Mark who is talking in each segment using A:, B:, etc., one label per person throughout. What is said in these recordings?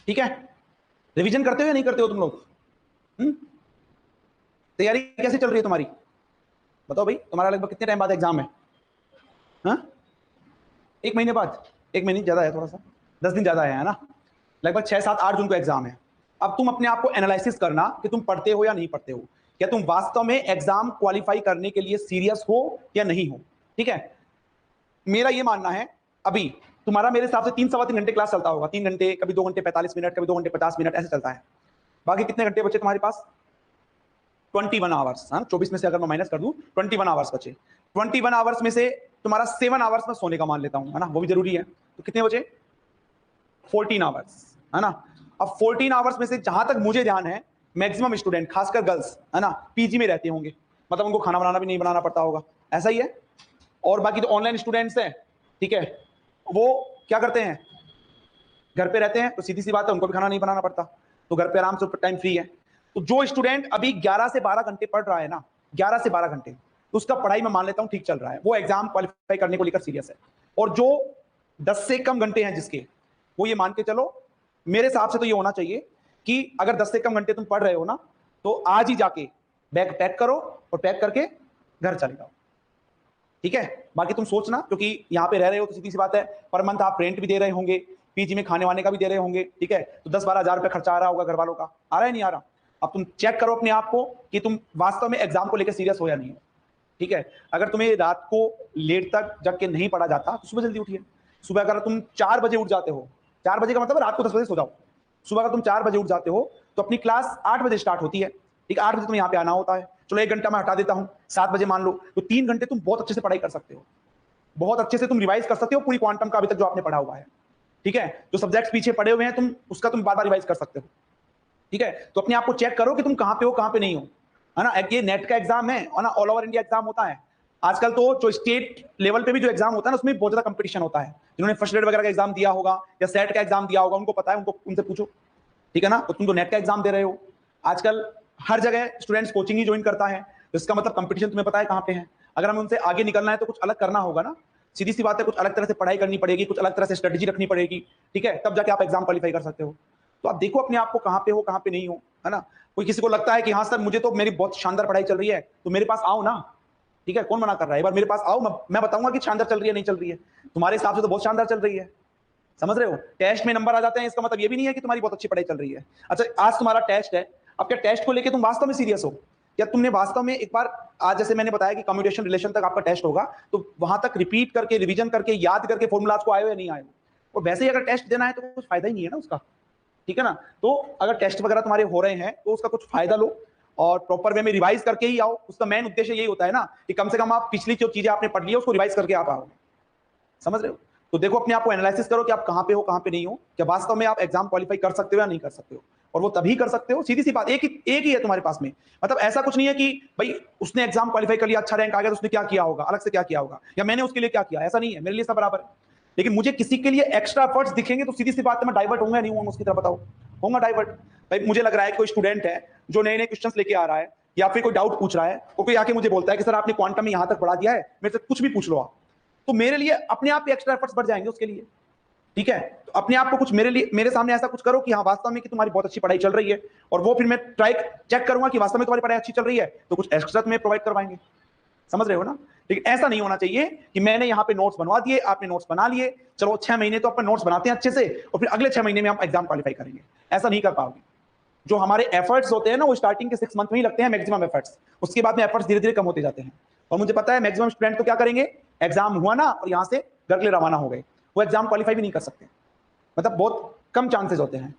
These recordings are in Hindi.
A: ठीक है, रिवीजन करते हो या नहीं करते हो तुम लोग? तैयारी कैसे चल रही है तुम्हारी? बताओ भाई, तुम्हारा लगभग कितने टाइम बाद एग्जाम है? हाँ, 1 महीने बाद? 1 महीने ज्यादा है थोड़ा सा, 10 दिन ज्यादा है ना? लगभग 6, 7, 8 जून को एग्जाम है। अब तुम अपने आप को एनालिसिस करना कि तुम पढ़ते हो या नहीं पढ़ते हो, क्या तुम वास्तव में एग्जाम क्वालिफाई करने के लिए सीरियस हो या नहीं हो। ठीक है, मेरा ये मानना है, अभी तुम्हारा मेरे हिसाब से 3 सवा 3 घंटे क्लास चलता होगा, 3 घंटे, कभी 2 घंटे 45 मिनट, कभी 2 घंटे 50 मिनट, ऐसे चलता है। बाकी कितने घंटे बचे तुम्हारे पास? 21 आवर्स। 24 में से अगर मैं माइनस कर दूं, 21 आवर्स बचे। 21 आवर्स में से तुम्हारा 7 आवर्स में सोने का मान लेता हूं, है ना, वो भी जरूरी है, तो कितने बचे? 14 आवर्स, है ना। अब 14 आवर्स में से जहां तक मुझे ध्यान है, मैक्सिमम स्टूडेंट, खासकर गर्ल्स, है ना, पीजी में रहते होंगे, मतलब उनको खाना बनाना भी नहीं बनाना पड़ता होगा, ऐसा ही है। और बाकी तो ऑनलाइन स्टूडेंट्स हैं, ठीक है, वो क्या करते हैं, घर पे रहते हैं, तो सीधी सी बात है, उनको भी खाना नहीं बनाना पड़ता, तो घर पे आराम से टाइम फ्री है। तो जो स्टूडेंट अभी 11 से 12 घंटे पढ़ रहा है ना, 11 से 12 घंटे, तो उसका पढ़ाई में मान लेता हूं ठीक चल रहा है, वो एग्जाम क्वालिफाई करने को लेकर सीरियस है। और जो 10 से कम घंटे हैं जिसके, वो ये मान के चलो, मेरे हिसाब से तो ये होना चाहिए कि अगर 10 से कम घंटे तुम पढ़ रहे हो ना, तो आज ही जाके बैग पैक करो और पैक करके घर चले जाओ। ठीक है, बाकी तुम सोचना, क्योंकि यहाँ पे रह रहे हो तो सीधी सी बात है, पर मंथ आप रेंट भी दे रहे होंगे, पीजी में खाने वाने का भी दे रहे होंगे, ठीक है, तो 10-12 हजार रुपए खर्चा आ रहा होगा घर वालों का, आ रहा है नहीं आ रहा? अब तुम चेक करो अपने आप को कि तुम वास्तव में एग्जाम को लेकर सीरियस हो या नहीं हो। ठीक है, अगर तुम्हें रात को लेट तक जग के नहीं पढ़ा जाता तो सुबह जल्दी उठिए। सुबह अगर तुम 4 बजे उठ जाते हो, 4 बजे का मतलब रात को 10 बजे सो जाओ, सुबह अगर तुम 4 बजे उठ जाते हो तो अपनी क्लास 8 बजे स्टार्ट होती है, ठीक, 8 बजे तुम्हें यहाँ पे आना होता है, चलो 1 घंटा मैं हटा देता हूँ, 7 बजे मान लो, तो 3 घंटे तुम बहुत अच्छे से पढ़ाई कर सकते हो, बहुत अच्छे से तुम रिवाइज कर सकते हो पूरी क्वांटम का अभी तक जो आपने पढ़ा हुआ है। ठीक है, जो सब्जेक्ट्स पीछे पढ़े हुए हैं तुम उसका तुम बार बार रिवाइज कर सकते हो। ठीक है, तो अपने आप को चेक करो कि तुम कहां पे हो कहां पे नहीं हो, है ना। ये नेट का एग्जाम है और ना ऑल ओवर इंडिया एग्जाम होता है। आजकल तो जो स्टेट लेवल पे भी जो एग्जाम होता है ना, उसमें बहुत ज्यादा कंपटीशन होता है। जिन्होंने फर्स्ट ग्रेड वगैरह का एग्जाम दिया होगा या सेट का एग्जाम दिया होगा, उनको पता है, उनको उनसे पूछो, ठीक है ना। तो तुम तो नेट का एग्जाम दे रहे हो, आजकल हर जगह स्टूडेंट्स कोचिंग ही ज्वाइन करता है, तो इसका मतलब कंपटीशन तुम्हें पता है कहां पे है। अगर हमें उनसे आगे निकलना है तो कुछ अलग करना होगा ना, सीधी सी बात है, कुछ अलग तरह से पढ़ाई करनी पड़ेगी, कुछ अलग तरह से स्ट्रेटेजी रखनी पड़ेगी, ठीक है, तब जाके आप एग्जाम क्वालिफाई कर सकते हो। तो आप देखो अपने आप को कहां पे हो कहां पे नहीं हो, है ना। कोई किसी को लगता है कि हाँ सर मुझे तो मेरी बहुत शानदार पढ़ाई चल रही है, तो मेरे पास आओ ना, ठीक है, कौन मना कर रहा है, एक बार मेरे पास आओ, मैं बताऊंगा कि शानदार चल रही है नहीं चल रही है। तुम्हारे हिसाब से तो बहुत शानदार चल रही है, समझ रहे हो। टेस्ट में नंबर आ जाते हैं, इसका मतलब ये भी नहीं है कि तुम्हारी बहुत अच्छी पढ़ाई चल रही है। अच्छा, आज तुम्हारा टेस्ट है, अब क्या टेस्ट को लेकर तुम वास्तव में सीरियस हो? क्या तुमने वास्तव में एक बार, आज जैसे मैंने बताया कि कम्युनिकेशन रिलेशन तक आपका टेस्ट होगा, तो वहां तक रिपीट करके, रिवीजन करके, याद करके फॉर्मूलाज को आए हो या नहीं आए हो? और वैसे ही अगर टेस्ट देना है तो कुछ फायदा ही नहीं है ना उसका, ठीक है ना। तो अगर टेस्ट वगैरह तुम्हारे हो रहे हैं तो उसका कुछ फायदा लो और प्रॉपर वे में रिवाइज करके ही आओ। उसका मेन उद्देश्य यही होता है ना कि कम से कम आप पिछली जो चीजें आपने पढ़ ली है उसको रिवाइज करके आप आओ, समझ रहे हो। तो देखो अपने आप को एनालिसिस करो कि आप कहां पे हो कहां पे नहीं हो, क्या वास्तव में आप एग्जाम क्वालिफाई कर सकते हो या नहीं कर सकते हो। और वो तभी कर सकते हो, सीधी सी बात, एक ही है तुम्हारे पास में। मतलब ऐसा कुछ नहीं है कि भाई उसने एग्जाम क्वालिफाई कर लिया, अच्छा रैंक आ गया, तो उसने क्या किया होगा, अलग से क्या किया होगा, या मैंने उसके लिए क्या किया, ऐसा नहीं है, मेरे लिए सब बराबर है। लेकिन मुझे किसी के लिए एक्स्ट्रा एफर्ट्स दिखेंगे तो सीधी सी बात है, मैं डाइवर्ट होऊंगा नहीं होऊंगा उसकी तरफ, बताओ, होऊंगा डाइवर्ट। भाई मुझे लग रहा है कि कोई स्टूडेंट है जो नए नए क्वेश्चंस लेके आ रहा है या फिर कोई डाउट पूछ रहा है, वो कोई आके मुझे बोलता है कि सर आपने क्वांटम में यहां तक पढ़ा दिया है, मेरे से कुछ भी पूछ लो आप, तो मेरे लिए अपने आप एक्स्ट्रा एफर्ट्स बढ़ जाएंगे उसके लिए। ठीक है, तो अपने आप को कुछ मेरे लिए, मेरे सामने ऐसा कुछ करो कि हाँ वास्तव में कि तुम्हारी बहुत अच्छी पढ़ाई चल रही है, और वो फिर मैं ट्राई चेक करूंगा कि वास्तव में तुम्हारी पढ़ाई अच्छी चल रही है, तो कुछ एक्स्ट्रा तुम्हें प्रोवाइड करवाएंगे, समझ रहे हो ना। लेकिन ऐसा नहीं होना चाहिए कि मैंने यहाँ पे नोट्स बनवा दिए, आपने नोट्स बना लिए, चलो 6 महीने तो अपन नोट्स बनाते हैं अच्छे से, और फिर अगले 6 महीने में हम एग्जाम क्वालिफाई करेंगे, ऐसा नहीं कर पाओगे। जो हमारे एफर्ट्स होते हैं ना, वो स्टार्टिंग के 6 मंथ में ही लगते हैं मैक्सिमम एफर्ट्स, उसके बाद में एफर्ट्स धीरे धीरे कम होते जाते हैं। और मुझे पता है मैक्सिमम स्टूडेंट तो क्या करेंगे, एग्जाम हुआ ना और यहाँ से घर के लिए रवाना हो गए, वो एग्जाम क्वालिफाई भी नहीं कर सकते, मतलब बहुत कम चांसेस होते हैं।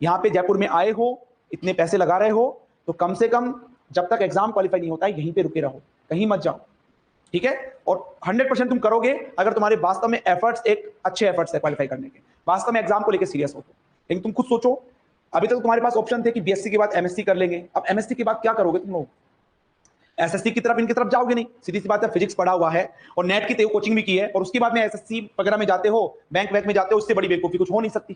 A: यहाँ पे जयपुर में आए हो, इतने पैसे लगा रहे हो, तो कम से कम जब तक एग्जाम क्वालिफाई नहीं होता है यहीं पे रुके रहो, कहीं मत जाओ, ठीक है। और 100% तुम करोगे अगर तुम्हारे वास्तव में एफर्ट्स एक अच्छे एफर्ट्स है क्वालिफाई करने के, वास्तव में एग्जाम को लेकर सीरियस हो तो। लेकिन तुम खुद सोचो, अभी तक तुम्हारे पास ऑप्शन थे कि बीएससी के बाद एमएससी कर लेंगे, अब एमएससी के बाद क्या करोगे तुम लोग? एसएससी की तरफ, इनकी तरफ जाओगे नहीं, सीधी सी बात है, फिजिक्स पढ़ा हुआ है और नेट की कोचिंग भी की है, और उसके बाद में एसएससी वगैरह में जाते हो, बैंक में जाते हो, उससे बड़ी बेवकूफी कुछ हो नहीं सकती,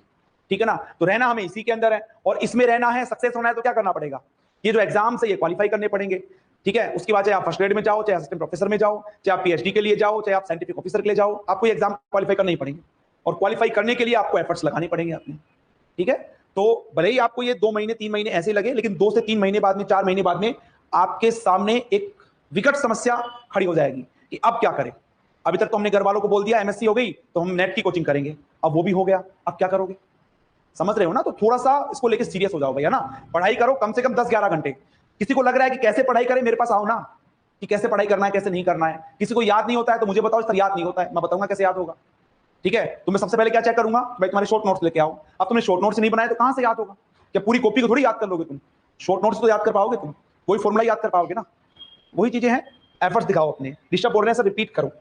A: ठीक है ना। तो रहना हमें इसी के अंदर है, और इसमें रहना है, सक्सेस होना है तो क्या करना पड़ेगा, ये जो एग्जाम्स है ये क्वालिफाई करने पड़ेंगे, ठीक है। उसके बाद चाहे आप फर्स्ट ग्रेड में जाओ, चाहे असिस्टेंट प्रोफेसर में जाओ, चाहे आप पीएचडी के लिए जाओ, चाहे आप साइंटिफिक ऑफिसर के लिए जाओ, आपको एग्जाम क्वालिफाई करने ही पड़ेंगे, और क्वालिफाई करने के लिए आपको एफर्ट्स लगाने पड़ेंगे अपने, ठीक है। तो भले ही आपको ये 2 महीने 3 महीने ऐसे लगे, लेकिन 2 से 3 महीने बाद में, 4 महीने बाद में आपके सामने एक विकट समस्या खड़ी हो जाएगी कि अब क्या करें। अभी तक तो हमने घर वालों को बोल दिया एमएससी हो गई तो हम नेट की कोचिंग करेंगे, अब वो भी हो गया, अब क्या करोगे। समझ रहे हो ना। तो थोड़ा सा इसको लेके सीरियस हो जाओ भैया ना। पढ़ाई करो कम से कम 10-11 घंटे। किसी को लग रहा है कि कैसे पढ़ाई करें, मेरे पास आओ ना, कि कैसे पढ़ाई करना है कैसे नहीं करना है। किसी को याद नहीं होता है तो मुझे बताओ, सर याद नहीं होता है, मैं बताऊंगा कैसे याद होगा। ठीक है, तो मैं सबसे पहले क्या चेक करूंगा, भाई तुम्हारे शॉर्ट नोट्स लेके आओ। अब तुमने शॉर्ट नोट्स नहीं बनाए तो कहां से याद होगा। क्या पूरी कॉपी को थोड़ी याद कर लोगे तुम, शॉर्ट नोट्स तो याद कर पाओगे तुम, कोई फॉर्मूला याद कर पाओगे ना। वही चीजें हैं, एफर्ट्स दिखाओ अपने। ऋषभ बोल रहे हैं सर रिपीट करो,